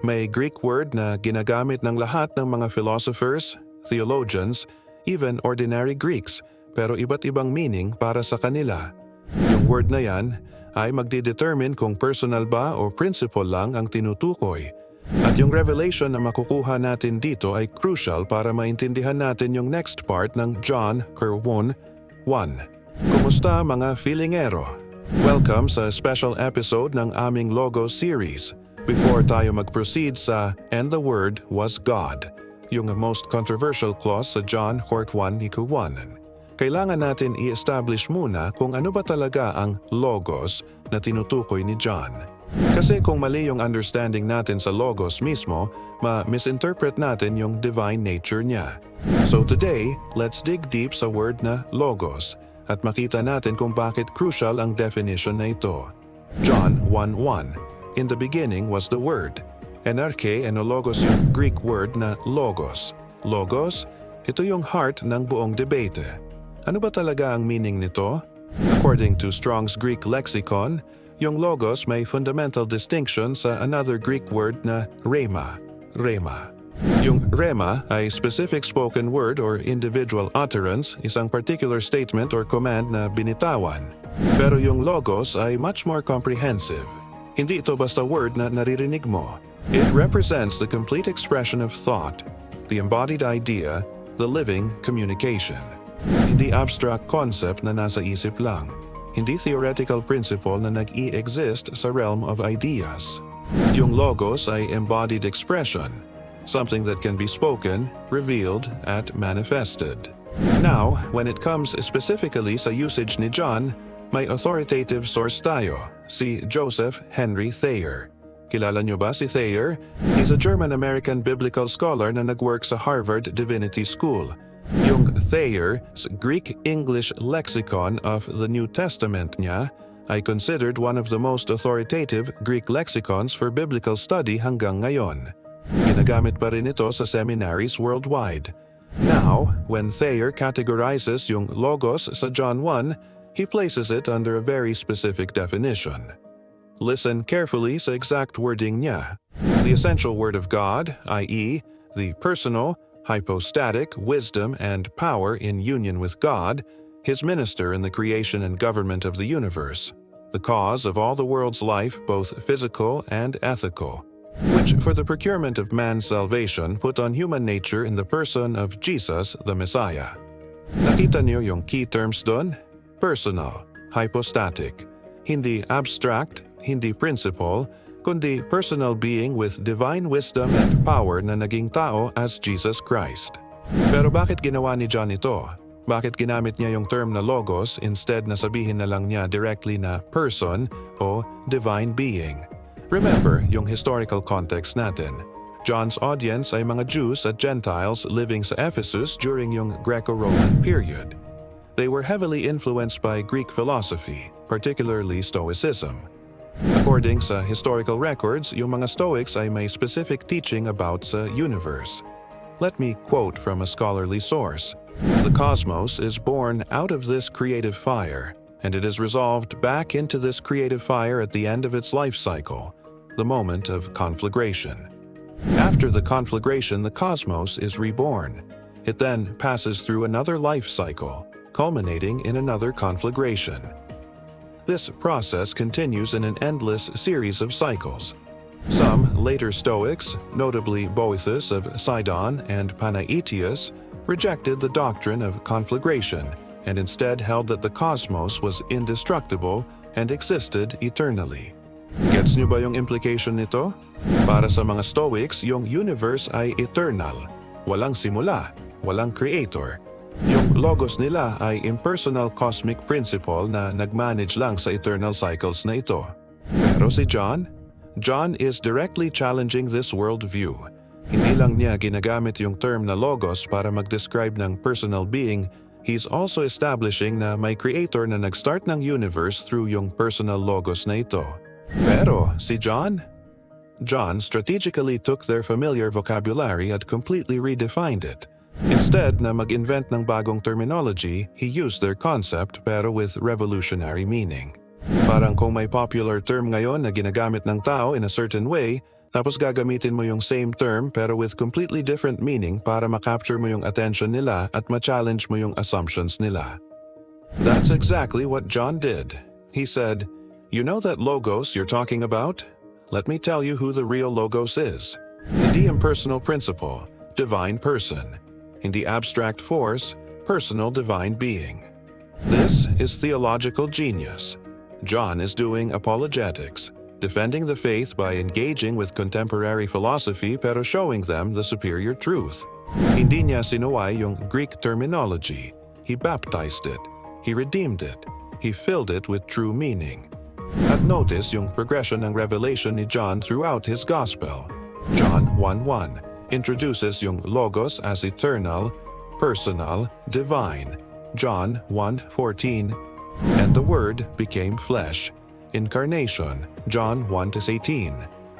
May Greek word na ginagamit ng lahat ng mga philosophers, theologians, even ordinary Greeks, pero iba't ibang meaning para sa kanila. Yung word na yan ay magde-determine kung personal ba o principle lang ang tinutukoy. At yung revelation na makukuha natin dito ay crucial para maintindihan natin yung next part ng John 1:1. Kumusta mga feelingero? Welcome sa special episode ng aming LOGOS series. Before tayo mag-proceed sa "And the Word was God," yung most controversial clause sa John 1:1, kailangan natin i-establish muna kung ano ba talaga ang LOGOS na tinutukoy ni John. Kasi kung mali yung understanding natin sa LOGOS mismo, ma-misinterpret natin yung divine nature niya. So today, let's dig deep sa word na LOGOS at makita natin kung bakit crucial ang definition na ito. John 1:1. In the beginning was the Word. Enarche and logos yung Greek word na logos. Logos, ito yung heart ng buong debate. Ano ba talaga ang meaning nito? According to Strong's Greek Lexicon, yung logos may fundamental distinction sa another Greek word na Rhema. Rhema. Yung Rhema ay specific spoken word or individual utterance, isang particular statement or command na binitawan. Pero yung logos ay much more comprehensive. Hindi ito basta word na naririnig mo. It represents the complete expression of thought, the embodied idea, the living communication. Hindi abstract concept na nasa isip lang. Hindi theoretical principle na nag-i-exist sa realm of ideas. Yung logos ay embodied expression, something that can be spoken, revealed, at manifested. Now, when it comes specifically sa usage ni John, may authoritative source tayo, si Joseph Henry Thayer. Kilala niyo ba si Thayer? He's a German-American biblical scholar na nag-work sa Harvard Divinity School. Yung Thayer's Greek-English Lexicon of the New Testament niya ay considered one of the most authoritative Greek lexicons for biblical study hanggang ngayon. Ginagamit pa rin ito sa seminaries worldwide. Now, when Thayer categorizes yung logos sa John 1, he places it under a very specific definition. Listen carefully sa exact wording niya. The essential word of God, i.e., the personal, hypostatic wisdom and power in union with God, his minister in the creation and government of the universe, the cause of all the world's life, both physical and ethical, which for the procurement of man's salvation put on human nature in the person of Jesus the Messiah. Nakita niyo yung key terms doon? Personal, hypostatic, hindi abstract, hindi principle, kundi personal being with divine wisdom and power na naging tao as Jesus Christ. Pero bakit ginawa ni John ito? Bakit ginamit niya yung term na logos instead na sabihin na lang niya directly na person o divine being? Remember yung historical context natin. John's audience ay mga Jews at Gentiles living sa Ephesus during yung Greco-Roman period. They were heavily influenced by Greek philosophy, particularly Stoicism. According sa historical records, yung mga Stoics ay may specific teaching about sa universe. Let me quote from a scholarly source. The cosmos is born out of this creative fire, and it is resolved back into this creative fire at the end of its life cycle, the moment of conflagration. After the conflagration, the cosmos is reborn. It then passes through another life cycle, culminating in another conflagration. This process continues in an endless series of cycles. Some later Stoics, notably Boethus of Sidon and Panaetius, rejected the doctrine of conflagration and instead held that the cosmos was indestructible and existed eternally. Gets niyo ba yung implication nito? Para sa mga Stoics, yung universe ay eternal, walang simula, walang creator. Yung logos nila ay impersonal cosmic principle na nag-manage lang sa eternal cycles na ito. Pero si John is directly challenging this worldview. Hindi lang niya ginagamit yung term na logos para mag-describe ng personal being, he's also establishing na may creator na nag-start ng universe through yung personal logos na ito. Pero si John strategically took their familiar vocabulary at completely redefined it. Instead na mag-invent ng bagong terminology, he used their concept pero with revolutionary meaning. Parang kung may popular term ngayon na ginagamit ng tao in a certain way, Tapos gagamitin mo yung same term pero with completely different meaning para makapture mo yung attention nila at ma-challenge mo yung assumptions nila. That's exactly what John did. He said, "You know that logos you're talking about? Let me tell you who the real logos is. Hindi impersonal principle, divine person. Hindi abstract force, personal divine being." This is theological genius. John is doing apologetics, defending the faith by engaging with contemporary philosophy pero showing them the superior truth. Hindi niya sinuway yung Greek terminology. He baptized it. He redeemed it. He filled it with true meaning. At notice yung progression ng revelation ni John throughout his gospel. John 1:1 introduces yung logos as eternal, personal, divine. John 1:14, and the Word became flesh. Incarnation, John 1:18,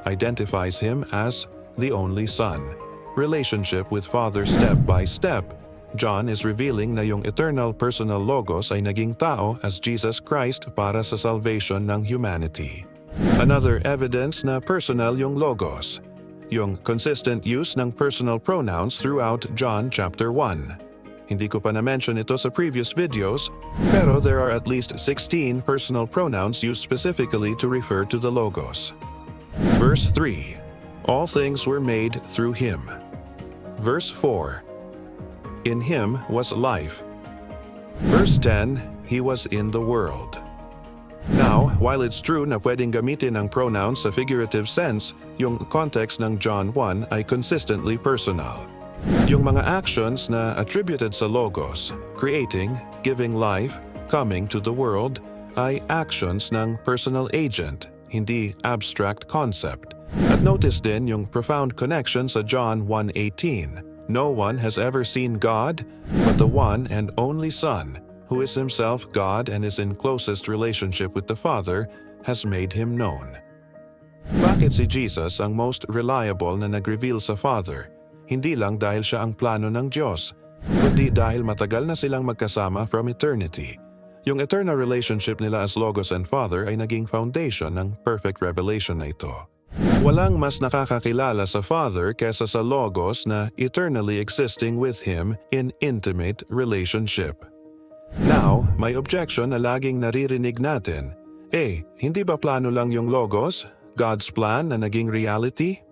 identifies him as the only Son. Relationship with Father step by step, John is revealing na yung eternal personal logos ay naging tao as Jesus Christ para sa salvation ng humanity. Another evidence na personal yung logos, yung consistent use ng personal pronouns throughout John chapter 1. Hindi ko pa na-mention ito sa previous videos, pero there are at least 16 personal pronouns used specifically to refer to the logos. Verse 3, all things were made through him. Verse 4, in him was life. Verse 10, he was in the world. Now, while it's true na pwedeng gamitin ang pronouns sa figurative sense, yung context ng John 1 ay consistently personal. Yung mga actions na attributed sa logos, creating, giving life, coming to the world, ay actions ng personal agent, hindi abstract concept. At notice din yung profound connection sa John 1:18. No one has ever seen God, but the one and only Son, who is himself God and is in closest relationship with the Father, has made him known. Bakit si Jesus ang most reliable na nag-reveal sa Father? Hindi lang dahil siya ang plano ng Diyos, kundi dahil matagal na silang magkasama from eternity. Yung eternal relationship nila as Logos and Father ay naging foundation ng perfect revelation na ito. Walang mas nakakakilala sa Father kesa sa Logos na eternally existing with Him in intimate relationship. Now, may objection na laging naririnig natin. Hindi ba plano lang yung Logos? God's plan na naging reality?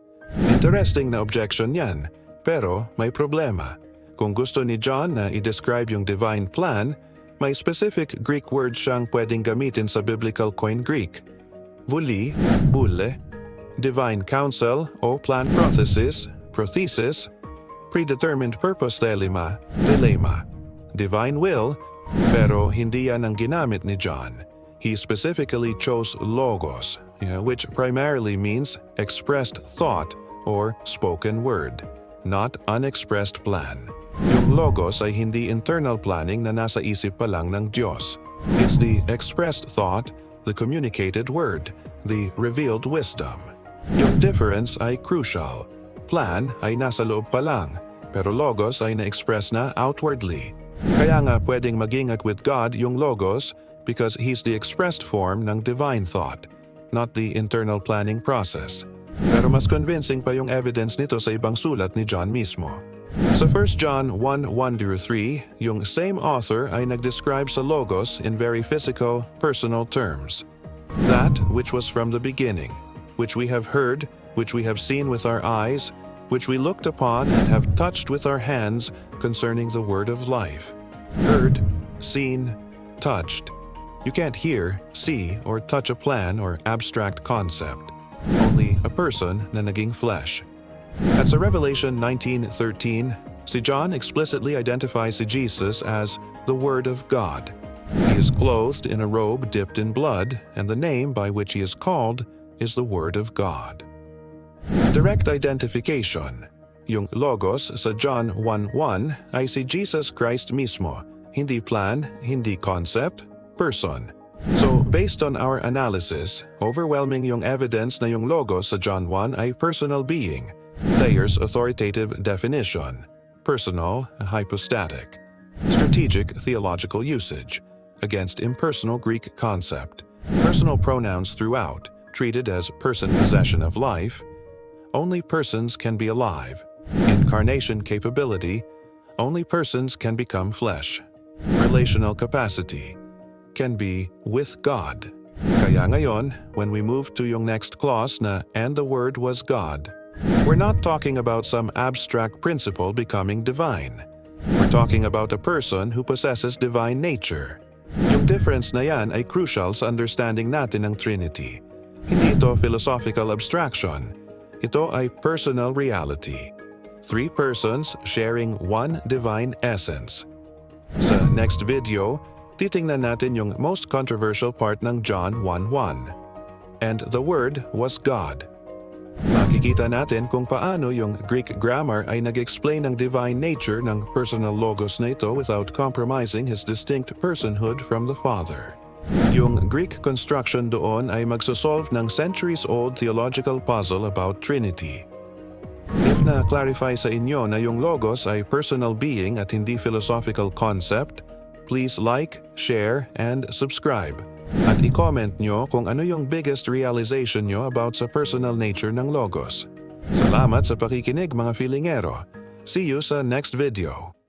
Interesting na objection yan. Pero may problema. Kung gusto ni John na i-describe yung divine plan, may specific Greek word siyang pwedeng gamitin sa biblical Koine Greek. Vuli, bule, divine counsel o plan prothesis, predetermined purpose dilemma, divine will, pero hindi yan ang ginamit ni John. He specifically chose logos, which primarily means expressed thought or spoken word, not unexpressed plan. Yung logos ay hindi internal planning na nasa isip pa lang ng Diyos. It's the expressed thought, the communicated word, the revealed wisdom. Yung difference ay crucial. Plan ay nasa loob pa lang, pero logos ay na-express na outwardly. Kaya nga pwedeng magingak with God yung logos because He's the expressed form ng divine thought, not the internal planning process. Pero mas convincing pa yung evidence nito sa ibang sulat ni John mismo. Sa 1 John 1:1-3, yung same author ay nag-describe sa logos in very physical, personal terms. That which was from the beginning, which we have heard, which we have seen with our eyes, which we looked upon and have touched with our hands concerning the word of life. Heard, seen, touched. You can't hear, see, or touch a plan or abstract concept. Only a person na naging flesh. At sa Revelation 19:13, si John explicitly identifies si Jesus as the Word of God. He is clothed in a robe dipped in blood, and the name by which he is called is the Word of God. Direct identification. Yung logos sa John 1:1 ay si Jesus Christ mismo, hindi plan, hindi concept, person. So, based on our analysis, overwhelming yung evidence na yung logos sa John 1 ay personal being, Thayer's authoritative definition, personal, hypostatic, strategic theological usage, against impersonal Greek concept, personal pronouns throughout, treated as person possession of life, only persons can be alive. Incarnation capability, only persons can become flesh. Relational capacity, can be with God. Kaya ngayon, when we move to yung next clause na and the Word was God, we're not talking about some abstract principle becoming divine. We're talking about a person who possesses divine nature. Yung difference na yan ay crucial sa understanding natin ng Trinity. Hindi ito philosophical abstraction. Ito ay personal reality. Three persons sharing one divine essence. Sa next video, titingnan natin yung most controversial part ng John 1:1. And the Word was God. Makikita natin kung paano yung Greek grammar ay nag-explain ng divine nature ng personal logos na ito without compromising his distinct personhood from the Father. Yung Greek construction doon ay magsosolve ng centuries-old theological puzzle about Trinity. If na-clarify sa inyo na yung logos ay personal being at hindi philosophical concept, please like, share, and subscribe. At i-comment nyo kung ano yung biggest realization nyo about sa personal nature ng logos. Salamat sa pakikinig mga filingero. See you sa next video.